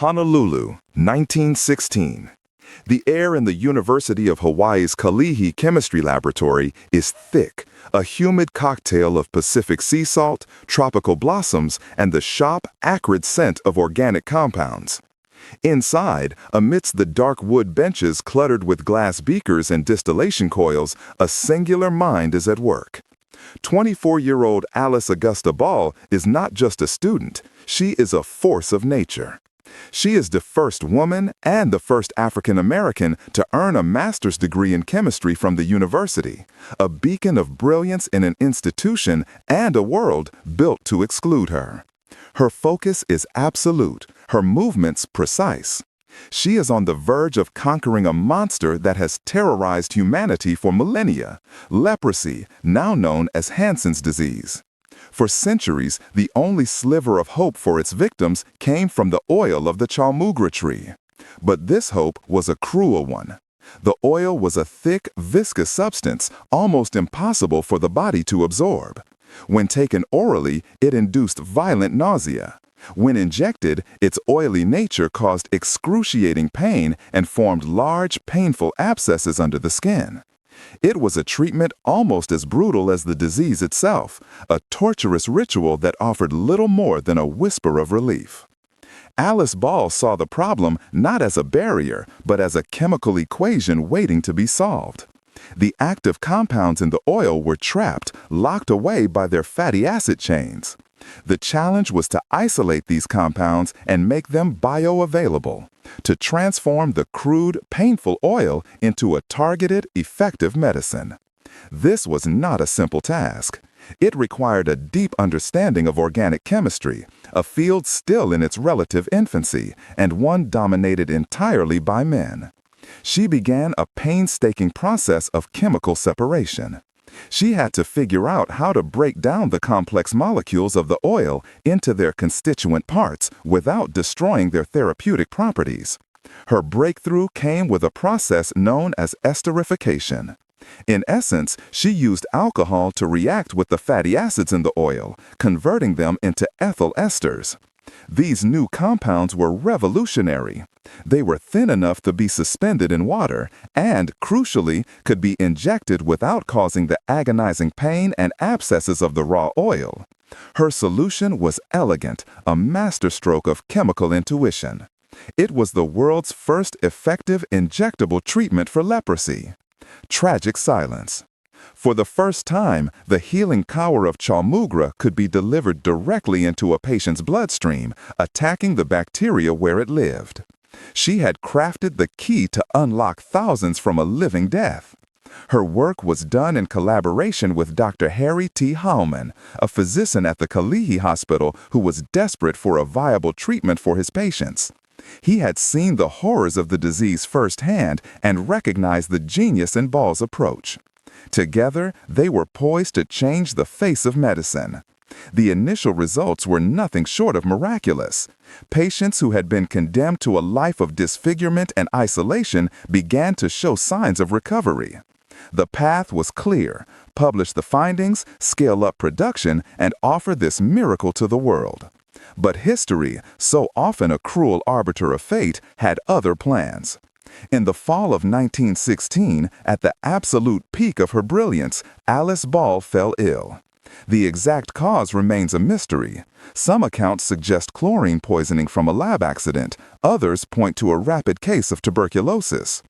Honolulu, 1916. The air in the University of Hawaii's Kalihi Chemistry Laboratory is thick, a humid cocktail of Pacific sea salt, tropical blossoms, and the sharp, acrid scent of organic compounds. Inside, amidst the dark wood benches cluttered with glass beakers and distillation coils, a singular mind is at work. 24-year-old Alice Augusta Ball is not just a student, she is a force of nature. She is the first woman and the first African American to earn a master's degree in chemistry from the university, a beacon of brilliance in an institution and a world built to exclude her. Her focus is absolute, her movements precise. She is on the verge of conquering a monster that has terrorized humanity for millennia, leprosy, now known as Hansen's disease. For centuries, the only sliver of hope for its victims came from the oil of the chalmugra tree. But this hope was a cruel one. The oil was a thick, viscous substance, almost impossible for the body to absorb. When taken orally, it induced violent nausea. When injected, its oily nature caused excruciating pain and formed large, painful abscesses under the skin. It was a treatment almost as brutal as the disease itself, a torturous ritual that offered little more than a whisper of relief. Alice Ball saw the problem not as a barrier, but as a chemical equation waiting to be solved. The active compounds in the oil were trapped, locked away by their fatty acid chains. The challenge was to isolate these compounds and make them bioavailable, to transform the crude, painful oil into a targeted, effective medicine. This was not a simple task. It required a deep understanding of organic chemistry, a field still in its relative infancy, and one dominated entirely by men. She began a painstaking process of chemical separation. She had to figure out how to break down the complex molecules of the oil into their constituent parts without destroying their therapeutic properties. Her breakthrough came with a process known as esterification. In essence, she used alcohol to react with the fatty acids in the oil, converting them into ethyl esters. These new compounds were revolutionary. They were thin enough to be suspended in water and, crucially, could be injected without causing the agonizing pain and abscesses of the raw oil. Her solution was elegant, a masterstroke of chemical intuition. It was the world's first effective injectable treatment for leprosy. Tragic silence. For the first time, the healing power of chalmugra could be delivered directly into a patient's bloodstream, attacking the bacteria where it lived. She had crafted the key to unlock thousands from a living death. Her work was done in collaboration with Dr. Harry T. Hallman, a physician at the Kalihi Hospital who was desperate for a viable treatment for his patients. He had seen the horrors of the disease firsthand and recognized the genius in Ball's approach. Together, they were poised to change the face of medicine. The initial results were nothing short of miraculous. Patients who had been condemned to a life of disfigurement and isolation began to show signs of recovery. The path was clear: publish the findings, scale up production, and offer this miracle to the world. But history, so often a cruel arbiter of fate, had other plans. In the fall of 1916, at the absolute peak of her brilliance, Alice Ball fell ill. The exact cause remains a mystery. Some accounts suggest chlorine poisoning from a lab accident. Others point to a rapid case of tuberculosis.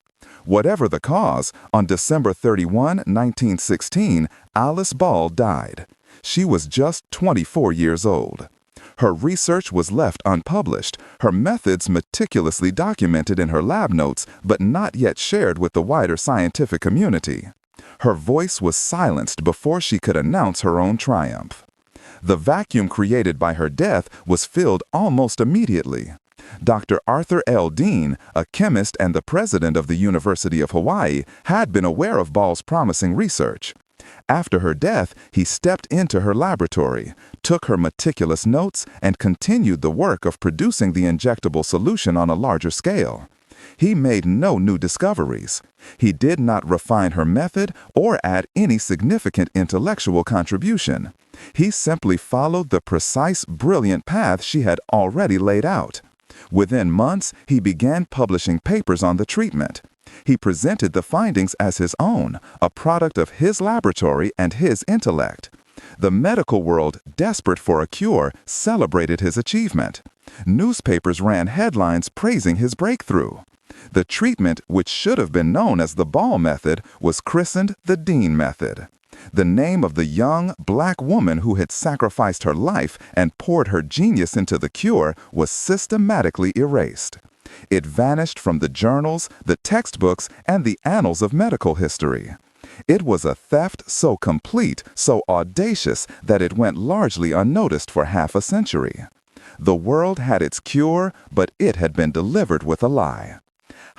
Whatever the cause, on December 31, 1916, Alice Ball died. She was just 24 years old. Her research was left unpublished, her methods meticulously documented in her lab notes, but not yet shared with the wider scientific community. Her voice was silenced before she could announce her own triumph. The vacuum created by her death was filled almost immediately. Dr. Arthur L. Dean, a chemist and the president of the University of Hawaii, had been aware of Ball's promising research. After her death, he stepped into her laboratory, took her meticulous notes, and continued the work of producing the injectable solution on a larger scale. He made no new discoveries. He did not refine her method or add any significant intellectual contribution. He simply followed the precise, brilliant path she had already laid out. Within months, he began publishing papers on the treatment. He presented the findings as his own, a product of his laboratory and his intellect. The medical world, desperate for a cure, celebrated his achievement. Newspapers ran headlines praising his breakthrough. The treatment, which should have been known as the Ball method, was christened the Dean method. The name of the young, black woman who had sacrificed her life and poured her genius into the cure was systematically erased. It vanished from the journals, the textbooks, and the annals of medical history. It was a theft so complete, so audacious, that it went largely unnoticed for half a century. The world had its cure, but it had been delivered with a lie.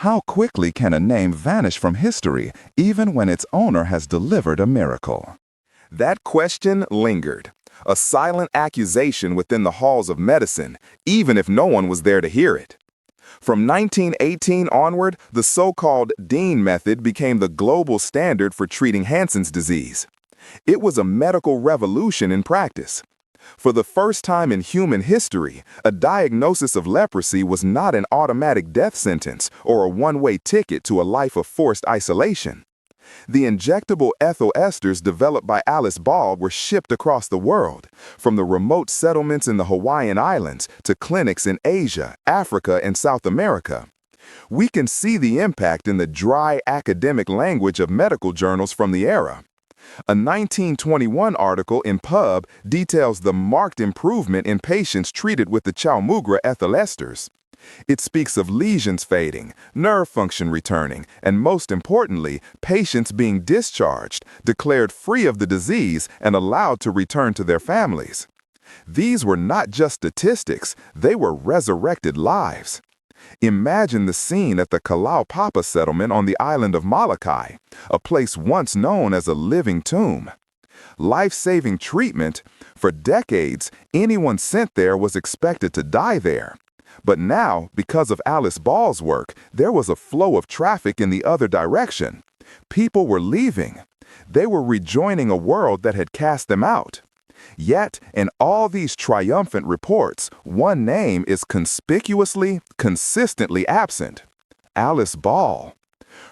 How quickly can a name vanish from history, even when its owner has delivered a miracle? That question lingered, a silent accusation within the halls of medicine, even if no one was there to hear it. From 1918 onward, the so-called Dean method became the global standard for treating Hansen's disease. It was a medical revolution in practice. For the first time in human history, a diagnosis of leprosy was not an automatic death sentence or a one-way ticket to a life of forced isolation. The injectable ethyl esters developed by Alice Ball were shipped across the world, from the remote settlements in the Hawaiian Islands to clinics in Asia, Africa, and South America. We can see the impact in the dry academic language of medical journals from the era. A 1921 article in Pub details the marked improvement in patients treated with the Chaumogra ethyl esters. It speaks of lesions fading, nerve function returning, and most importantly, patients being discharged, declared free of the disease, and allowed to return to their families. These were not just statistics, they were resurrected lives. Imagine the scene at the Kalaupapa settlement on the island of Molokai, a place once known as a living tomb. Life-saving treatment, for decades, anyone sent there was expected to die there. But now, because of Alice Ball's work, there was a flow of traffic in the other direction. People were leaving. They were rejoining a world that had cast them out. Yet, in all these triumphant reports, one name is conspicuously, consistently absent: Alice Ball.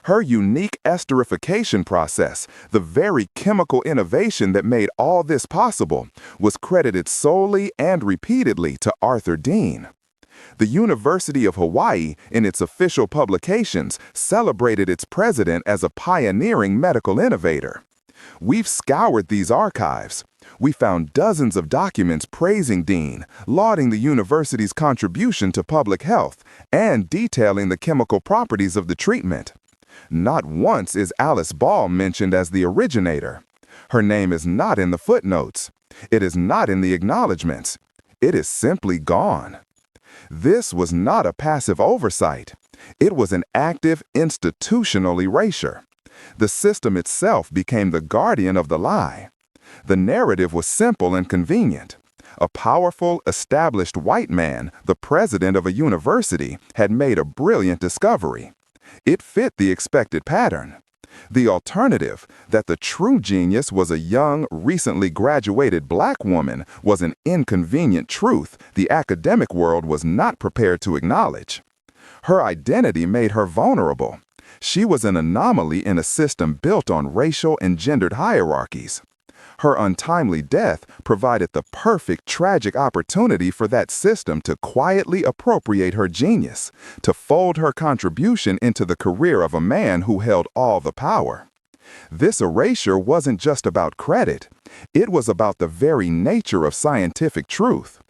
Her unique esterification process, the very chemical innovation that made all this possible, was credited solely and repeatedly to Arthur Dean. The University of Hawaii, in its official publications, celebrated its president as a pioneering medical innovator. We've scoured these archives. We found dozens of documents praising Dean, lauding the university's contribution to public health, and detailing the chemical properties of the treatment. Not once is Alice Ball mentioned as the originator. Her name is not in the footnotes. It is not in the acknowledgments. It is simply gone. This was not a passive oversight. It was an active institutional erasure. The system itself became the guardian of the lie. The narrative was simple and convenient. A powerful, established white man, the president of a university, had made a brilliant discovery. It fit the expected pattern. The alternative, that the true genius was a young, recently graduated black woman, was an inconvenient truth the academic world was not prepared to acknowledge. Her identity made her vulnerable. She was an anomaly in a system built on racial and gendered hierarchies. Her untimely death provided the perfect tragic opportunity for that system to quietly appropriate her genius, to fold her contribution into the career of a man who held all the power. This erasure wasn't just about credit. It was about the very nature of scientific truth.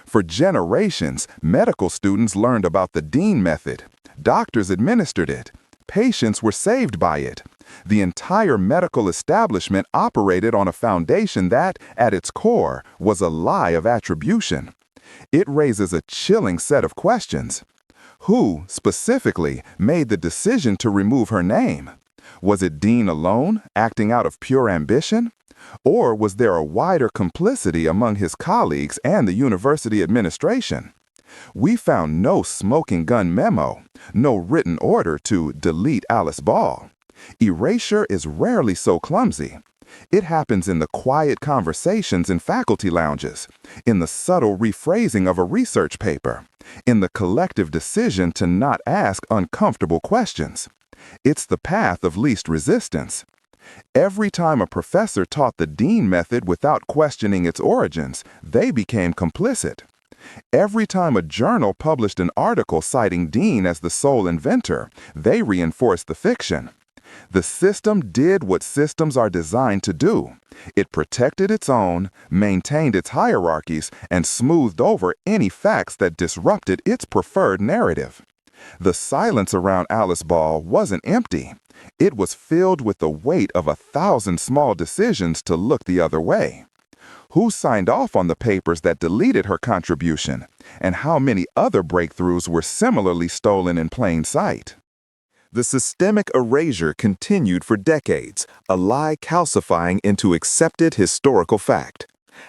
For generations, medical students learned about the Dean method. Doctors administered it. Patients were saved by it. The entire medical establishment operated on a foundation that, at its core, was a lie of attribution. It raises a chilling set of questions. Who, specifically, made the decision to remove her name? Was it Dean alone, acting out of pure ambition? Or was there a wider complicity among his colleagues and the university administration? We found no smoking gun memo, no written order to delete Alice Ball. Erasure is rarely so clumsy. It happens in the quiet conversations in faculty lounges, in the subtle rephrasing of a research paper, in the collective decision to not ask uncomfortable questions. It's the path of least resistance. Every time a professor taught the Dean method without questioning its origins, they became complicit. Every time a journal published an article citing Dean as the sole inventor, they reinforced the fiction. The system did what systems are designed to do. It protected its own, maintained its hierarchies, and smoothed over any facts that disrupted its preferred narrative. The silence around Alice Ball wasn't empty. It was filled with the weight of 1,000 small decisions to look the other way. Who signed off on the papers that deleted her contribution? And how many other breakthroughs were similarly stolen in plain sight? The systemic erasure continued for decades, a lie calcifying into accepted historical fact.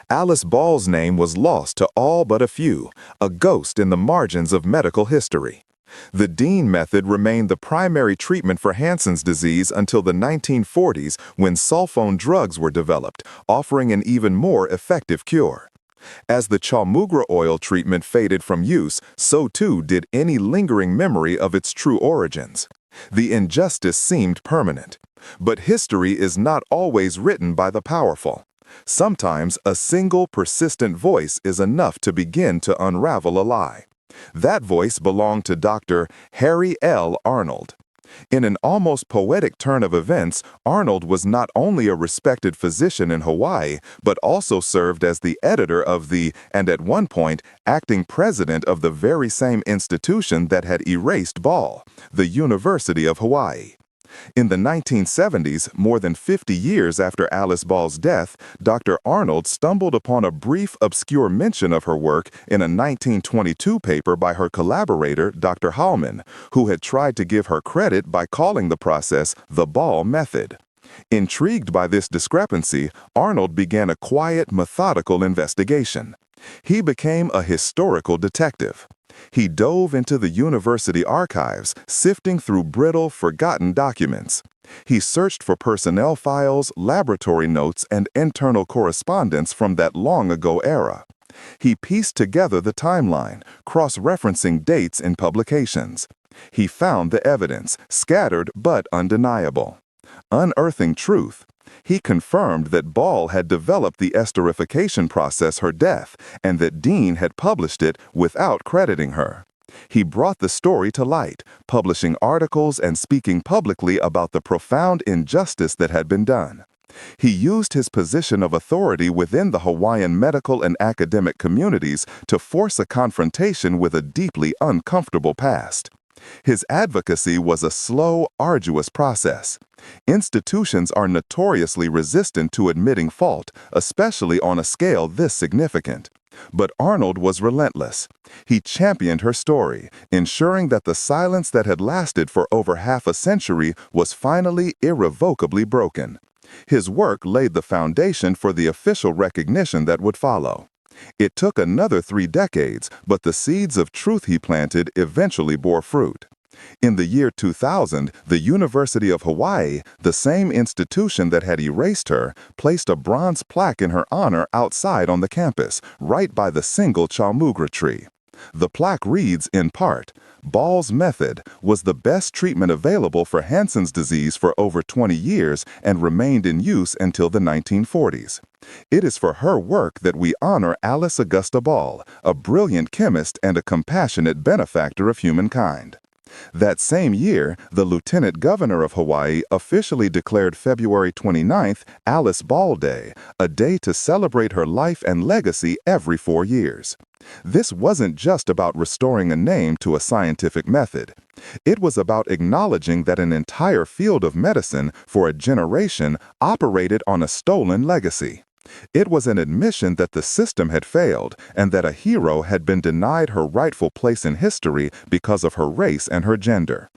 Alice Ball's name was lost to all but a few, a ghost in the margins of medical history. The Dean method remained the primary treatment for Hansen's disease until the 1940s when sulfone drugs were developed, offering an even more effective cure. As the Chalmugra oil treatment faded from use, so too did any lingering memory of its true origins. The injustice seemed permanent. But history is not always written by the powerful. Sometimes a single persistent voice is enough to begin to unravel a lie. That voice belonged to Dr. Harry L. Arnold. In an almost poetic turn of events, Arnold was not only a respected physician in Hawaii, but also served as the editor of and at one point, acting president of the very same institution that had erased Ball, the University of Hawaii. In the 1970s, more than 50 years after Alice Ball's death, Dr. Arnold stumbled upon a brief, obscure mention of her work in a 1922 paper by her collaborator, Dr. Hallman, who had tried to give her credit by calling the process the Ball method. Intrigued by this discrepancy, Arnold began a quiet, methodical investigation. He became a historical detective. He dove into the university archives, sifting through brittle, forgotten documents. He searched for personnel files, laboratory notes, and internal correspondence from that long-ago era. He pieced together the timeline, cross-referencing dates in publications. He found the evidence, scattered but undeniable. Unearthing truth, he confirmed that Ball had developed the esterification process her death, and that Dean had published it without crediting her. He brought the story to light, publishing articles and speaking publicly about the profound injustice that had been done. He used his position of authority within the Hawaiian medical and academic communities to force a confrontation with a deeply uncomfortable past. His advocacy was a slow, arduous process. Institutions are notoriously resistant to admitting fault, especially on a scale this significant. But Arnold was relentless. He championed her story, ensuring that the silence that had lasted for over half a century was finally irrevocably broken. His work laid the foundation for the official recognition that would follow. It took another 3 decades, but the seeds of truth he planted eventually bore fruit. In the year 2000, the University of Hawaii, the same institution that had erased her, placed a bronze plaque in her honor outside on the campus, right by the single Chalmugra tree. The plaque reads, in part, "Ball's method was the best treatment available for Hansen's disease for over 20 years and remained in use until the 1940s. It is for her work that we honor Alice Augusta Ball, a brilliant chemist and a compassionate benefactor of humankind." That same year, the Lieutenant Governor of Hawaii officially declared February 29th Alice Ball Day, a day to celebrate her life and legacy every 4 years. This wasn't just about restoring a name to a scientific method. It was about acknowledging that an entire field of medicine for a generation operated on a stolen legacy. It was an admission that the system had failed and that a hero had been denied her rightful place in history because of her race and her gender.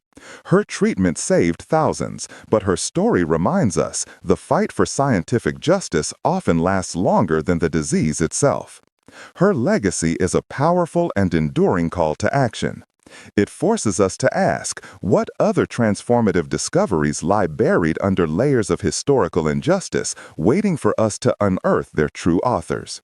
Her treatment saved thousands, but her story reminds us the fight for scientific justice often lasts longer than the disease itself. Her legacy is a powerful and enduring call to action. It forces us to ask, what other transformative discoveries lie buried under layers of historical injustice, waiting for us to unearth their true authors?